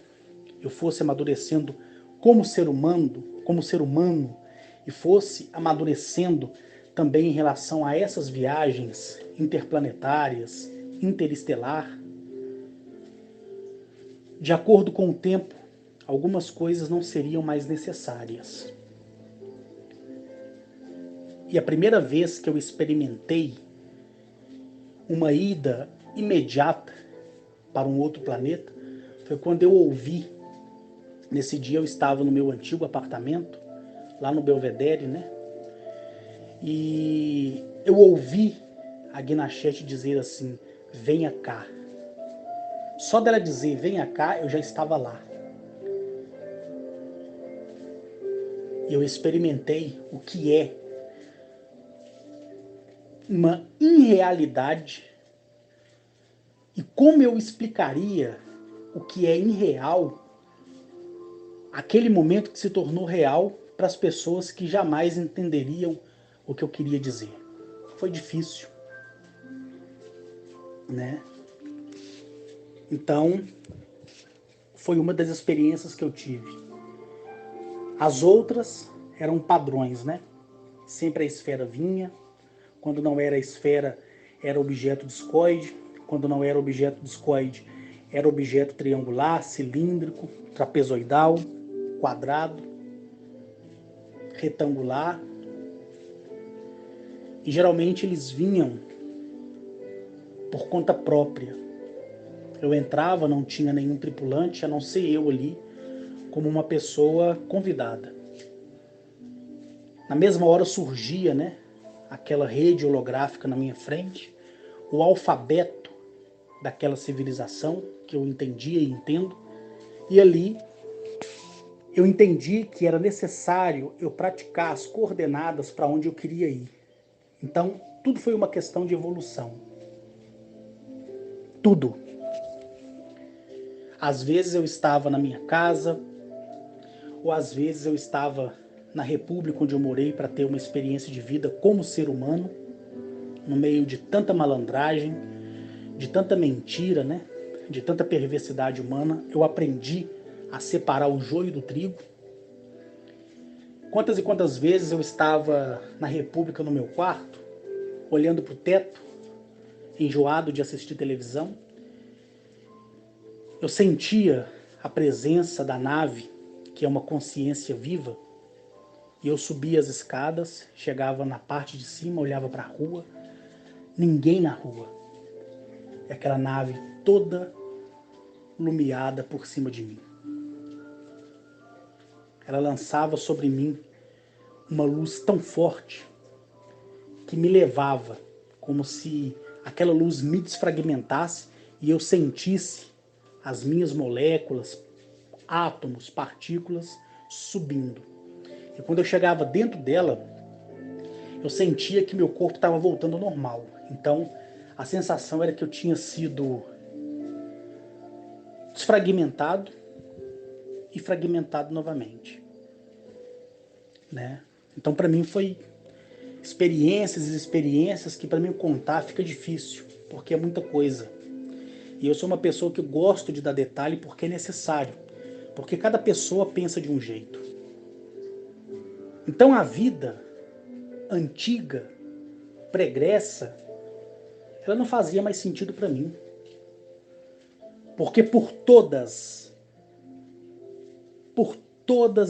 eu fosse amadurecendo como ser humano, e fosse amadurecendo também em relação a essas viagens interplanetárias, interestelar. De acordo com o tempo, algumas coisas não seriam mais necessárias. E a primeira vez que eu experimentei uma ida imediata para um outro planeta foi quando eu ouvi. Nesse dia eu estava no meu antigo apartamento, lá no Belvedere, e eu ouvi a Guinachete dizer assim: venha cá. Só dela dizer venha cá, eu já estava lá. eu experimentei o que é uma irrealidade e como eu explicaria o que é irreal, aquele momento que se tornou real para as pessoas que jamais entenderiam o que eu queria dizer. Foi difícil, né? Então, foi uma das experiências que eu tive. As outras eram padrões, né? Sempre a esfera vinha, quando não era a esfera, era objeto discoide, quando não era objeto discoide, era objeto triangular, cilíndrico, trapezoidal, quadrado, retangular. E geralmente eles vinham por conta própria. Eu entrava, não tinha nenhum tripulante, a não ser eu ali, como uma pessoa convidada. Na mesma hora surgia, né, aquela rede holográfica na minha frente, o alfabeto daquela civilização que eu entendia e entendo, e ali eu entendi que era necessário eu praticar as coordenadas para onde eu queria ir. Então, tudo foi uma questão de evolução. Tudo. Às vezes eu estava na minha casa, ou às vezes eu estava na república onde eu morei para ter uma experiência de vida como ser humano, no meio de tanta malandragem, de tanta mentira, né? De tanta perversidade humana. Eu aprendi a separar o joio do trigo. Quantas e quantas vezes eu estava na república no meu quarto, olhando para o teto, enjoado de assistir televisão. Eu sentia a presença da nave, que é uma consciência viva, e eu subia as escadas, chegava na parte de cima, olhava para a rua, ninguém na rua. E aquela nave toda lumiada por cima de mim. Ela lançava sobre mim uma luz tão forte que me levava, como se aquela luz me desfragmentasse e eu sentisse as minhas moléculas, átomos, partículas subindo. E quando eu chegava dentro dela, eu sentia que meu corpo estava voltando ao normal. Então, a sensação era que eu tinha sido desfragmentado e fragmentado novamente, né? Então, para mim foi experiências e experiências que para mim contar fica difícil, porque é muita coisa. E eu sou uma pessoa que gosto de dar detalhe porque é necessário, porque cada pessoa pensa de um jeito. Então a vida antiga, pregressa, ela não fazia mais sentido para mim. Porque por todas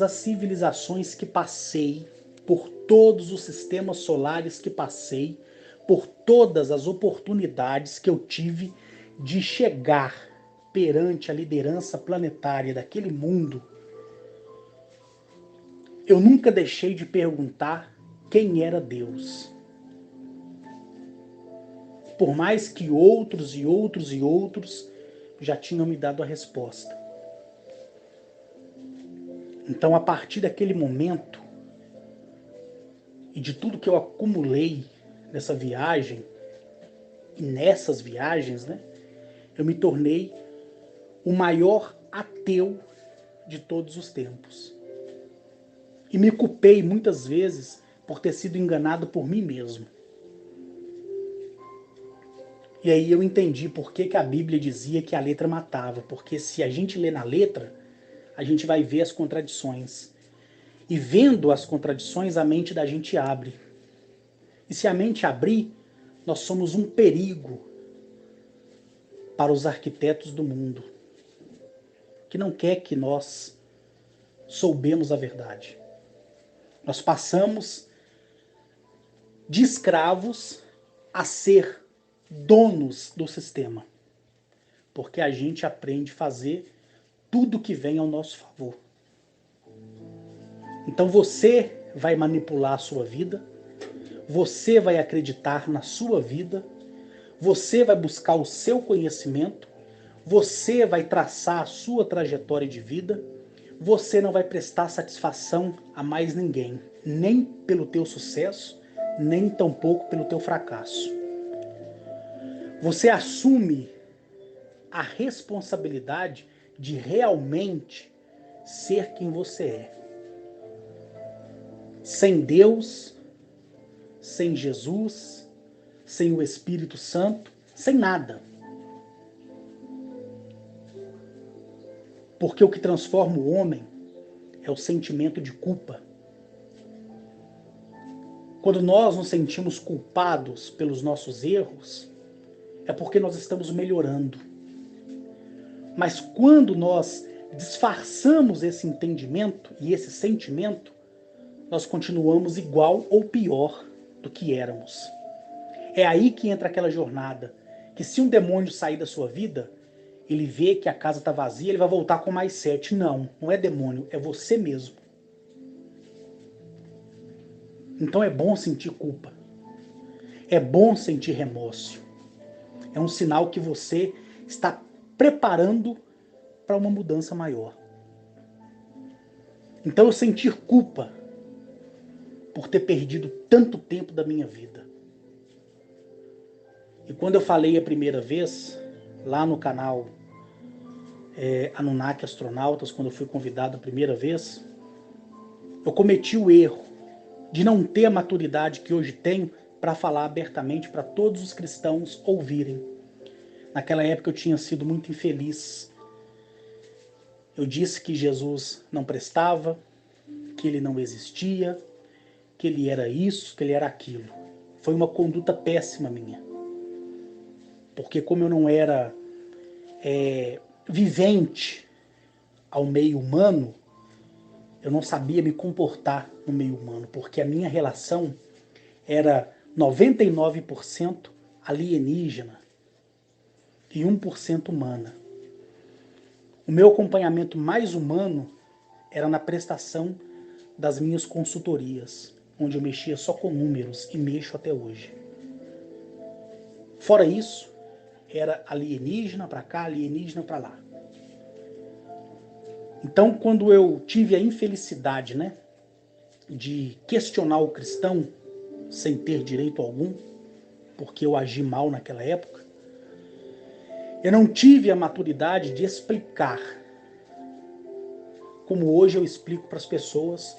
as civilizações que passei, por todos os sistemas solares que passei, por todas as oportunidades que eu tive de chegar perante a liderança planetária daquele mundo, eu nunca deixei de perguntar quem era Deus. Por mais que outros e outros e outros já tinham me dado a resposta. Então, a partir daquele momento, e de tudo que eu acumulei nessa viagem, e nessas viagens, né, eu me tornei o maior ateu de todos os tempos. E me culpei muitas vezes por ter sido enganado por mim mesmo. E aí eu entendi por que a Bíblia dizia que a letra matava, porque se a gente lê na letra, a gente vai ver as contradições. E vendo as contradições, a mente da gente abre. E se a mente abrir, nós somos um perigo para os arquitetos do mundo, que não quer que nós soubemos a verdade. Nós passamos de escravos a ser donos do sistema, porque a gente aprende a fazer tudo que vem ao nosso favor. Então você vai manipular a sua vida, você vai acreditar na sua vida, você vai buscar o seu conhecimento, você vai traçar a sua trajetória de vida, você não vai prestar satisfação a mais ninguém, nem pelo teu sucesso, nem tampouco pelo teu fracasso. Você assume a responsabilidade de realmente ser quem você é. Sem Deus, sem Jesus, sem o Espírito Santo, sem nada. Porque o que transforma o homem é o sentimento de culpa. Quando nós nos sentimos culpados pelos nossos erros, é porque nós estamos melhorando. Mas quando nós disfarçamos esse entendimento e esse sentimento, nós continuamos igual ou pior do que éramos. É aí que entra aquela jornada, que se um demônio sair da sua vida, ele vê que a casa está vazia, ele vai voltar com mais 7. Não, não é demônio, é você mesmo. Então é bom sentir culpa. É bom sentir remorso. É um sinal que você está preparando para uma mudança maior. Então eu sentir culpa por ter perdido tanto tempo da minha vida. E quando eu falei a primeira vez, lá no canal Anunnaki Astronautas, quando eu fui convidado a primeira vez, eu cometi o erro de não ter a maturidade que hoje tenho para falar abertamente para todos os cristãos ouvirem. Naquela época eu tinha sido muito infeliz. Eu disse que Jesus não prestava, que ele não existia, que ele era isso, que ele era aquilo. Foi uma conduta péssima minha. Porque como eu não era vivente ao meio humano, eu não sabia me comportar no meio humano, porque a minha relação era 99% alienígena e 1% humana. O meu acompanhamento mais humano era na prestação das minhas consultorias, onde eu mexia só com números e mexo até hoje. Fora isso, era alienígena para cá, alienígena para lá. Então, quando eu tive a infelicidade, de questionar o cristão sem ter direito algum, porque eu agi mal naquela época, eu não tive a maturidade de explicar como hoje eu explico para as pessoas,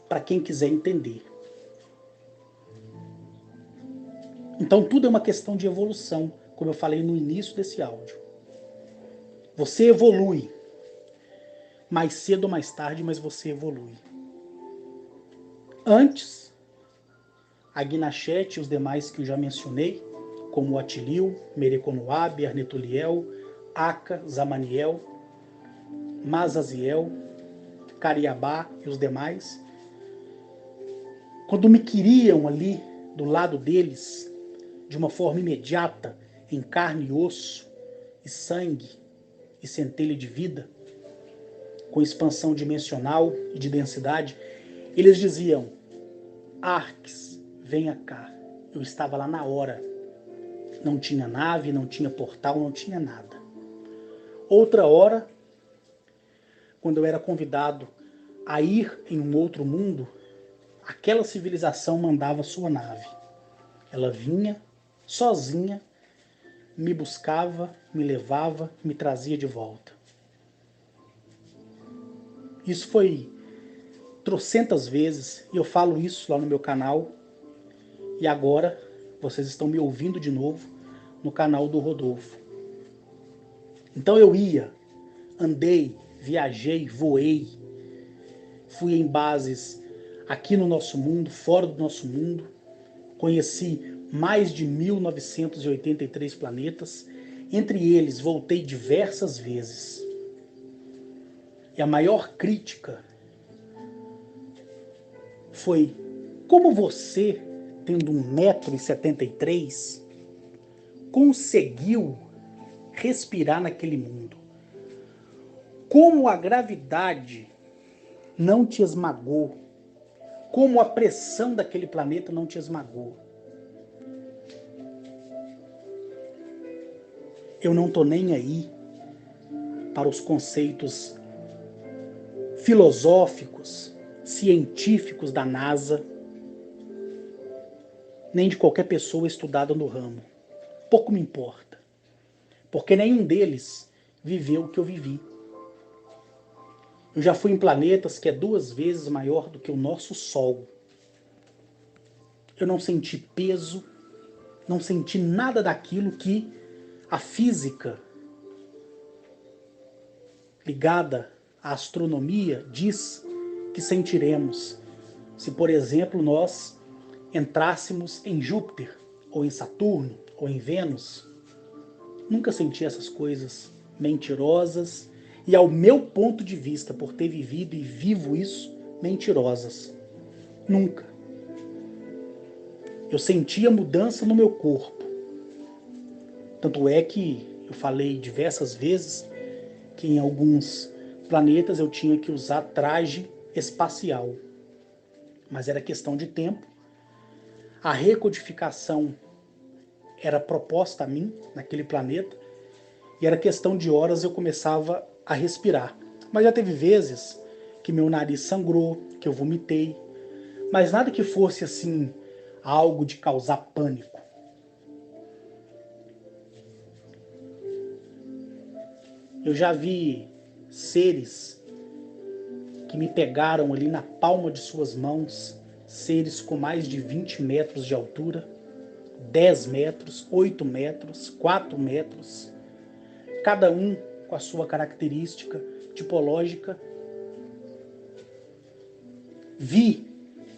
para quem quiser entender. Então tudo é uma questão de evolução, como eu falei no início desse áudio. Você evolui, mais cedo ou mais tarde, mas você evolui. Antes, a Guinachete e os demais que eu já mencionei, como o Atilio, Mereconoab, Arnetoliel, Aca, Zamaniel, Mazaziel, Cariabá e os demais, quando me queriam ali do lado deles, de uma forma imediata, em carne e osso, e sangue, e centelha de vida, com expansão dimensional e de densidade, eles diziam: Arques, venha cá. Eu estava lá na hora. Não tinha nave, não tinha portal, não tinha nada. Outra hora, quando eu era convidado a ir em um outro mundo, aquela civilização mandava sua nave. Ela vinha sozinha, me buscava, me levava, me trazia de volta. Isso foi trocentas vezes, e eu falo isso lá no meu canal, e agora vocês estão me ouvindo de novo no canal do Rodolfo. Então eu ia, andei, viajei, voei, fui em bases aqui no nosso mundo, fora do nosso mundo, conheci mais de 1983 planetas, entre eles voltei diversas vezes. E a maior crítica foi: como você, tendo 1,73 m, conseguiu respirar naquele mundo? Como a gravidade não te esmagou? Como a pressão daquele planeta não te esmagou? Eu não tô nem aí para os conceitos filosóficos, científicos da NASA, nem de qualquer pessoa estudada no ramo. Pouco me importa, porque nenhum deles viveu o que eu vivi. Eu já fui em planetas que é 2 vezes maior do que o nosso Sol. Eu não senti peso, não senti nada daquilo que a física ligada à astronomia diz que sentiremos se, por exemplo, nós entrássemos em Júpiter, ou em Saturno, ou em Vênus. Nunca senti essas coisas mentirosas e, ao meu ponto de vista, por ter vivido e vivo isso, mentirosas. Nunca. Eu sentia mudança no meu corpo. Tanto é que eu falei diversas vezes que em alguns planetas eu tinha que usar traje espacial. Mas era questão de tempo. A recodificação era proposta a mim naquele planeta e era questão de horas eu começava a respirar. Mas já teve vezes que meu nariz sangrou, que eu vomitei, mas nada que fosse assim algo de causar pânico. Eu já vi seres que me pegaram ali na palma de suas mãos, seres com mais de 20 metros de altura, 10 metros, 8 metros, 4 metros, cada um com a sua característica tipológica.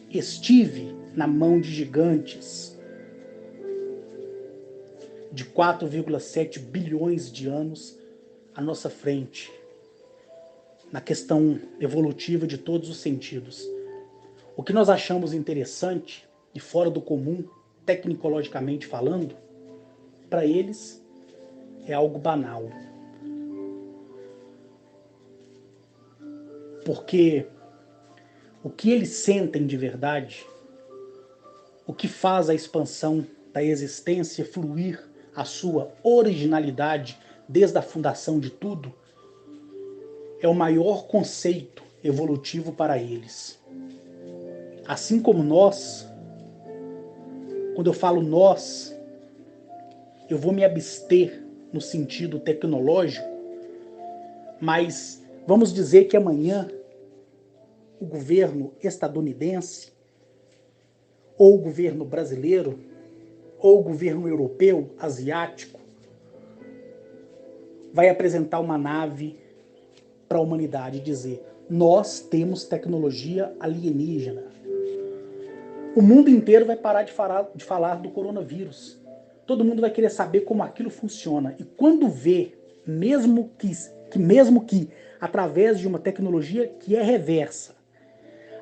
Estive na mão de gigantes de 4,7 bilhões de anos à nossa frente, na questão evolutiva de todos os sentidos. O que nós achamos interessante e fora do comum, tecnologicamente falando, para eles é algo banal. Porque o que eles sentem de verdade, o que faz a expansão da existência fluir a sua originalidade desde a fundação de tudo, é o maior conceito evolutivo para eles. Assim como nós, quando eu falo nós, eu vou me abster no sentido tecnológico, mas vamos dizer que amanhã o governo estadunidense, ou o governo brasileiro, ou o governo europeu, asiático, vai apresentar uma nave para a humanidade e dizer: nós temos tecnologia alienígena. O mundo inteiro vai parar de falar do coronavírus. Todo mundo vai querer saber como aquilo funciona. E quando vê, mesmo que através de uma tecnologia que é reversa,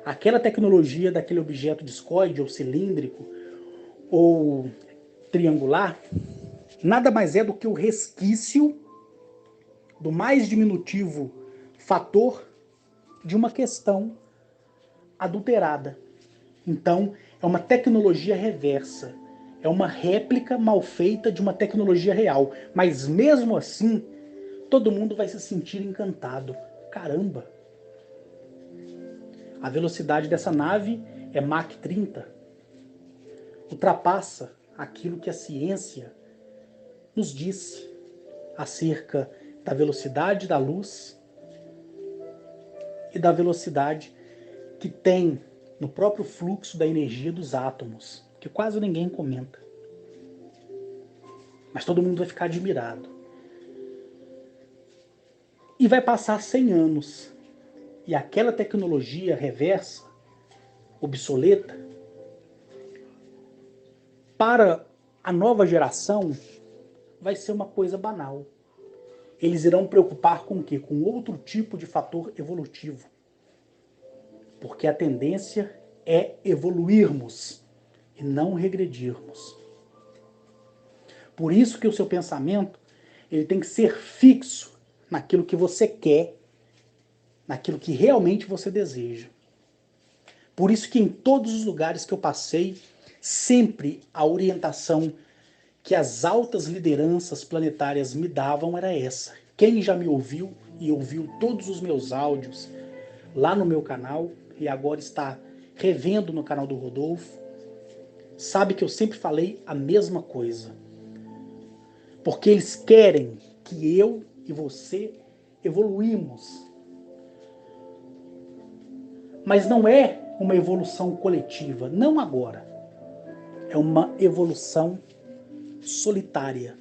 aquela tecnologia daquele objeto discoide ou cilíndrico ou triangular, nada mais é do que o resquício do mais diminutivo fator de uma questão adulterada. Então, é uma tecnologia reversa, é uma réplica mal feita de uma tecnologia real, mas mesmo assim, todo mundo vai se sentir encantado. Caramba! A velocidade dessa nave é Mach 30. Ultrapassa aquilo que a ciência nos disse acerca da velocidade da luz e da velocidade que tem no próprio fluxo da energia dos átomos, que quase ninguém comenta. Mas todo mundo vai ficar admirado. E vai passar 100 anos. E aquela tecnologia reversa, obsoleta, para a nova geração, vai ser uma coisa banal. Eles irão preocupar com o quê? Com outro tipo de fator evolutivo. Porque a tendência é evoluirmos e não regredirmos. Por isso que o seu pensamento ele tem que ser fixo naquilo que você quer, naquilo que realmente você deseja. Por isso que em todos os lugares que eu passei, sempre a orientação que as altas lideranças planetárias me davam era essa. Quem já me ouviu e ouviu todos os meus áudios, lá no meu canal e agora está revendo no canal do Rodolfo, sabe que eu sempre falei a mesma coisa. Porque eles querem que eu e você evoluímos. Mas não é uma evolução coletiva, não agora. É uma evolução solitária.